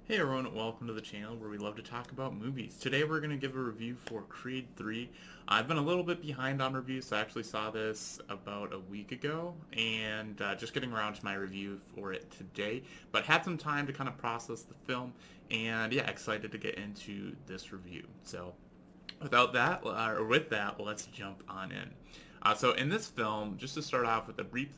Hey everyone, welcome to the channel where we love to talk about movies. Today we're going to give a review for Creed 3. I've been a little bit behind on reviews, so I actually saw this about a week ago, and just getting around to my review for it today, but had some time to kind of process the film, and yeah, excited to get into this review. So with that, let's jump on in. So in this film, just to start off with a brief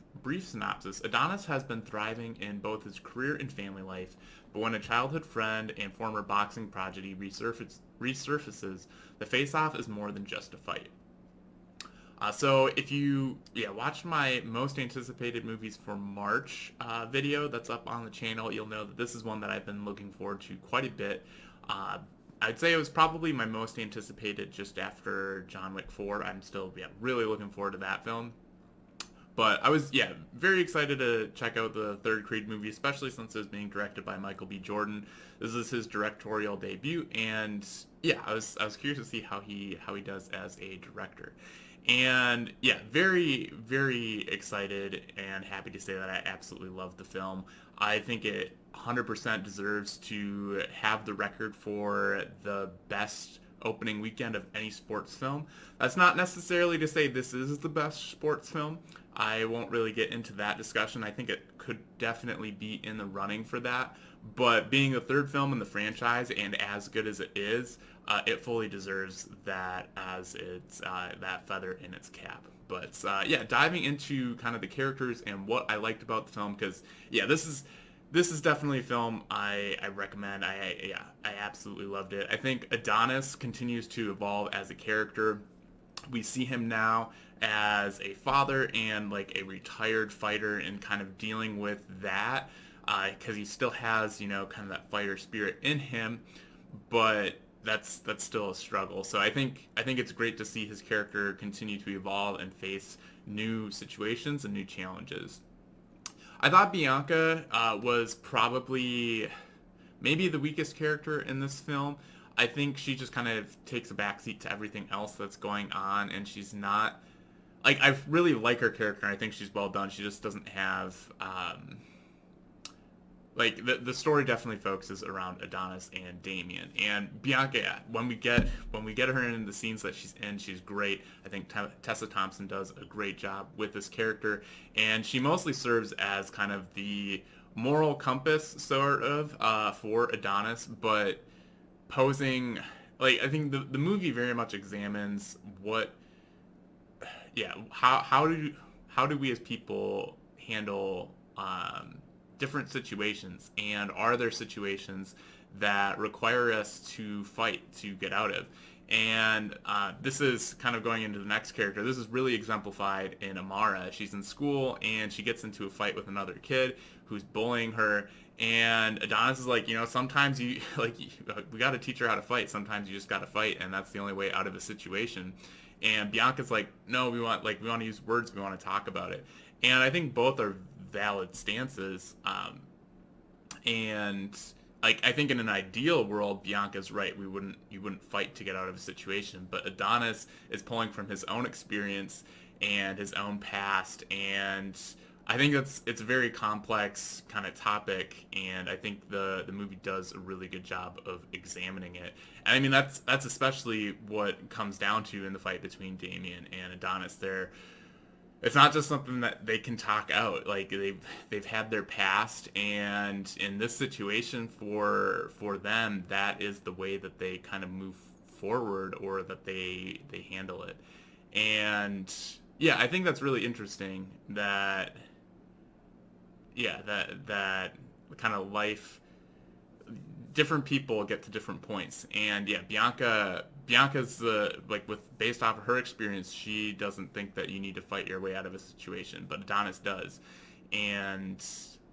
synopsis, Adonis has been thriving in both his career and family life, but when a childhood friend and former boxing prodigy resurfaces, the face-off is more than just a fight. So if you watched my most anticipated movies for March video that's up on the channel, you'll know that this is one that I've been looking forward to quite a bit. Uh, I'd say it was probably my most anticipated just after John Wick 4. I'm still really looking forward to that film. But I was very excited to check out the third Creed movie, especially since it was being directed by Michael B. Jordan. This is his directorial debut, and I was curious to see how he does as a director. And yeah, very excited and happy to say that I absolutely loved the film. I think it 100% deserves to have the record for the best opening weekend of any sports film. That's not necessarily to say this is the best sports film. I won't really get into that discussion. I think it could definitely be in the running for that. But being the third film in the franchise and as good as it is, it fully deserves that as its that feather in its cap. But diving into kind of the characters and what I liked about the film, because this is definitely a film I recommend. I absolutely loved it. I think Adonis continues to evolve as a character. We see him now as a father and like a retired fighter and kind of dealing with that because he still has kind of that fighter spirit in him, but that's still a struggle. So I think it's great to see his character continue to evolve and face new situations and new challenges. I thought Bianca was probably maybe the weakest character in this film. I think she just kind of takes a backseat to everything else that's going on, and she's not like I really like her character. I think she's well done. She just doesn't have like the story definitely focuses around Adonis and Damien and Bianca. Yeah, when we get her in the scenes that she's in, she's great. I think Tessa Thompson does a great job with this character, and she mostly serves as kind of the moral compass sort of for Adonis, but posing like I think the movie very much examines what how do we as people handle different situations, and are there situations that require us to fight to get out of. And this is kind of going into the next character. This is really exemplified in Amara. She's in school and she gets into a fight with another kid who's bullying her, and Adonis is like, sometimes you like we got to teach her how to fight. Sometimes you just got to fight, and that's the only way out of a situation. And Bianca's like, no, we want to use words. We want to talk about it. And I think both are valid stances. And like I think in an ideal world, Bianca's right. You wouldn't fight to get out of a situation. But Adonis is pulling from his own experience and his own past, and I think it's a very complex kind of topic, and I think the movie does a really good job of examining it. And I mean that's especially what comes down to in the fight between Damien and Adonis. It's not just something that they can talk out. Like they've had their past, and in this situation for them, that is the way that they kind of move forward, or that they handle it. And yeah, I think that's really interesting that that kind of life, different people get to different points. And yeah, Bianca's the like with based off of her experience, she doesn't think that you need to fight your way out of a situation, but Adonis does. And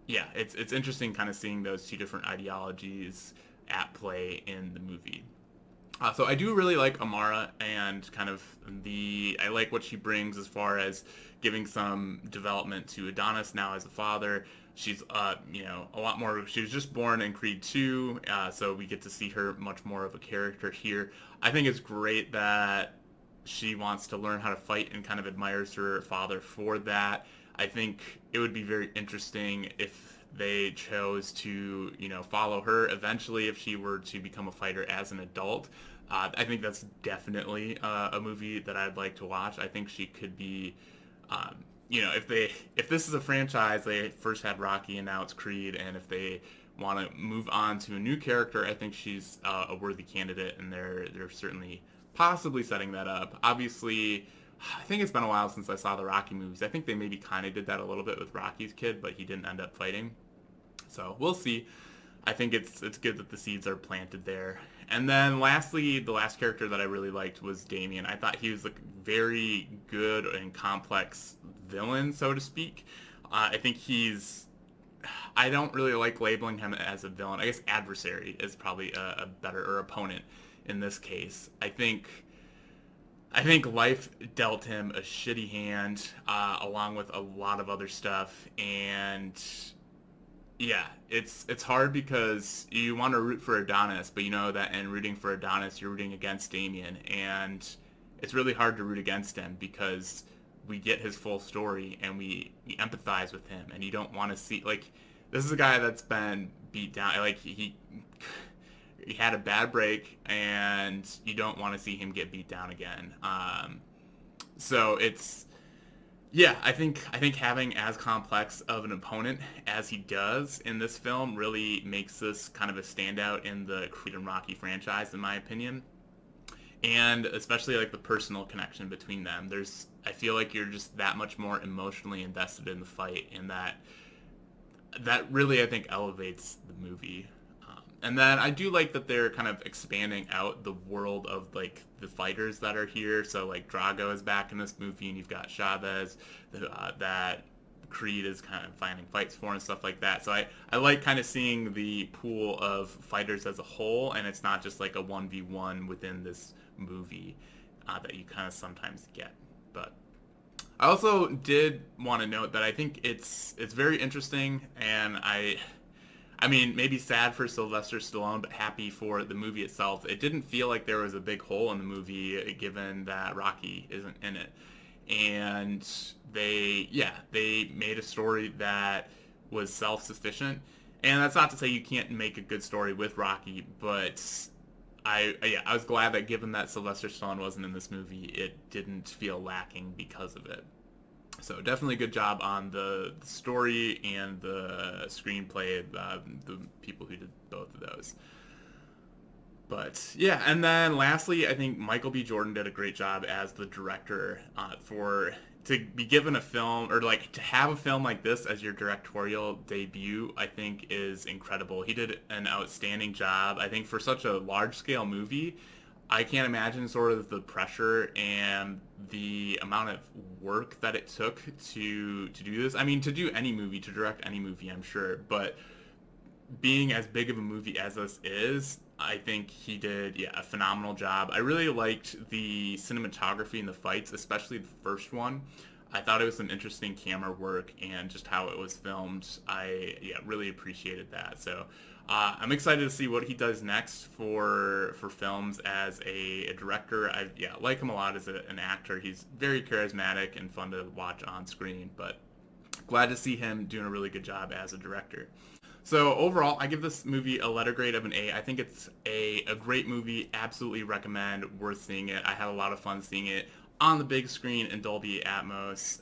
yeah, it's interesting kind of seeing those two different ideologies at play in the movie. So I do really like Amara, and kind of I like what she brings as far as giving some development to Adonis now as a father. She's a lot more. She was just born in Creed 2, so we get to see her much more of a character here. I think it's great that she wants to learn how to fight and kind of admires her father for that. I think it would be very interesting if they chose to, follow her eventually if she were to become a fighter as an adult. I think that's definitely a movie that I'd like to watch. I think she could be, if this is a franchise, they first had Rocky and now it's Creed, and if they want to move on to a new character, I think she's a worthy candidate, and they're certainly possibly setting that up. Obviously, I think it's been a while since I saw the Rocky movies. I think they maybe kind of did that a little bit with Rocky's kid, but he didn't end up fighting. So we'll see. I think it's good that the seeds are planted there. And then lastly, the last character that I really liked was Damien. I thought he was a very good and complex villain, so to speak. I think I don't really like labeling him as a villain. I guess adversary is probably a better, or opponent in this case. I think life dealt him a shitty hand, along with a lot of other stuff, and yeah, it's hard because you want to root for Adonis, but you know that in rooting for Adonis, you're rooting against Damien, and it's really hard to root against him because we get his full story and we empathize with him, and you don't want to see, like, this is a guy that's been beat down, like he had a bad break, and you don't want to see him get beat down again. So it's, yeah, I think having as complex of an opponent as he does in this film really makes this kind of a standout in the Creed and Rocky franchise, in my opinion. And especially like the personal connection between them. I feel like you're just that much more emotionally invested in the fight, and that really, I think, elevates the movie. And then I do like that they're kind of expanding out the world of like the fighters that are here. So like Drago is back in this movie, and you've got Chavez that Creed is kind of finding fights for and stuff like that. So I like kind of seeing the pool of fighters as a whole, and it's not just like a 1v1 within this movie that you kind of sometimes get. But I also did want to note that I think it's very interesting, and I mean, maybe sad for Sylvester Stallone, but happy for the movie itself. It didn't feel like there was a big hole in the movie, given that Rocky isn't in it. And they made a story that was self-sufficient. And that's not to say you can't make a good story with Rocky, but I was glad that given that Sylvester Stallone wasn't in this movie, it didn't feel lacking because of it. So definitely a good job on the story and the screenplay, the people who did both of those. But yeah, and then lastly, I think Michael B. Jordan did a great job as the director to be given a film, or like to have a film like this as your directorial debut. I think is incredible. He did an outstanding job. I think for such a large scale movie, I can't imagine sort of the pressure and the amount of work that it took to do this. I mean, to do any movie, to direct any movie, I'm sure, but being as big of a movie as this is, I think he did, a phenomenal job. I really liked the cinematography in the fights, especially the first one. I thought it was some interesting camera work, and just how it was filmed, I really appreciated that. So I'm excited to see what he does next for films as a director. I like him a lot as an actor. He's very charismatic and fun to watch on screen, but glad to see him doing a really good job as a director. So overall, I give this movie a letter grade of an A. I think it's a great movie. Absolutely recommend, worth seeing it. I had a lot of fun seeing it on the big screen in Dolby Atmos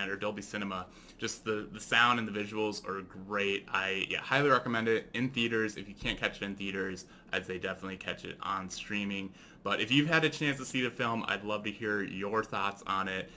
or Dolby Cinema. Just the sound and the visuals are great. I highly recommend it in theaters. If you can't catch it in theaters, I'd say definitely catch it on streaming. But if you've had a chance to see the film, I'd love to hear your thoughts on it.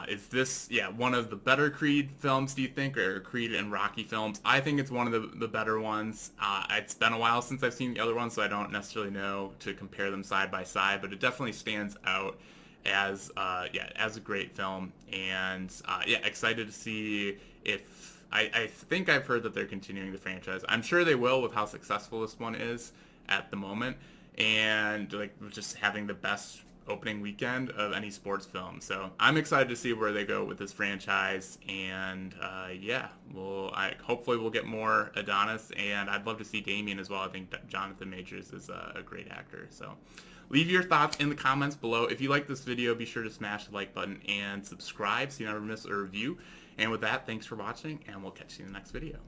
Is this, one of the better Creed films, do you think, or Creed and Rocky films? I think it's one of the better ones. It's been a while since I've seen the other ones, so I don't necessarily know to compare them side by side, but it definitely stands out as a great film. And excited to see if I think I've heard that they're continuing the franchise. I'm sure they will with how successful this one is at the moment, and like just having the best opening weekend of any sports film. So I'm excited to see where they go with this franchise, and hopefully we'll get more Adonis, and I'd love to see Damien as well. I think that Jonathan Majors is a great actor. So leave your thoughts in the comments below. If you like this video, be sure to smash the like button and subscribe so you never miss a review. And with that, thanks for watching, and we'll catch you in the next video.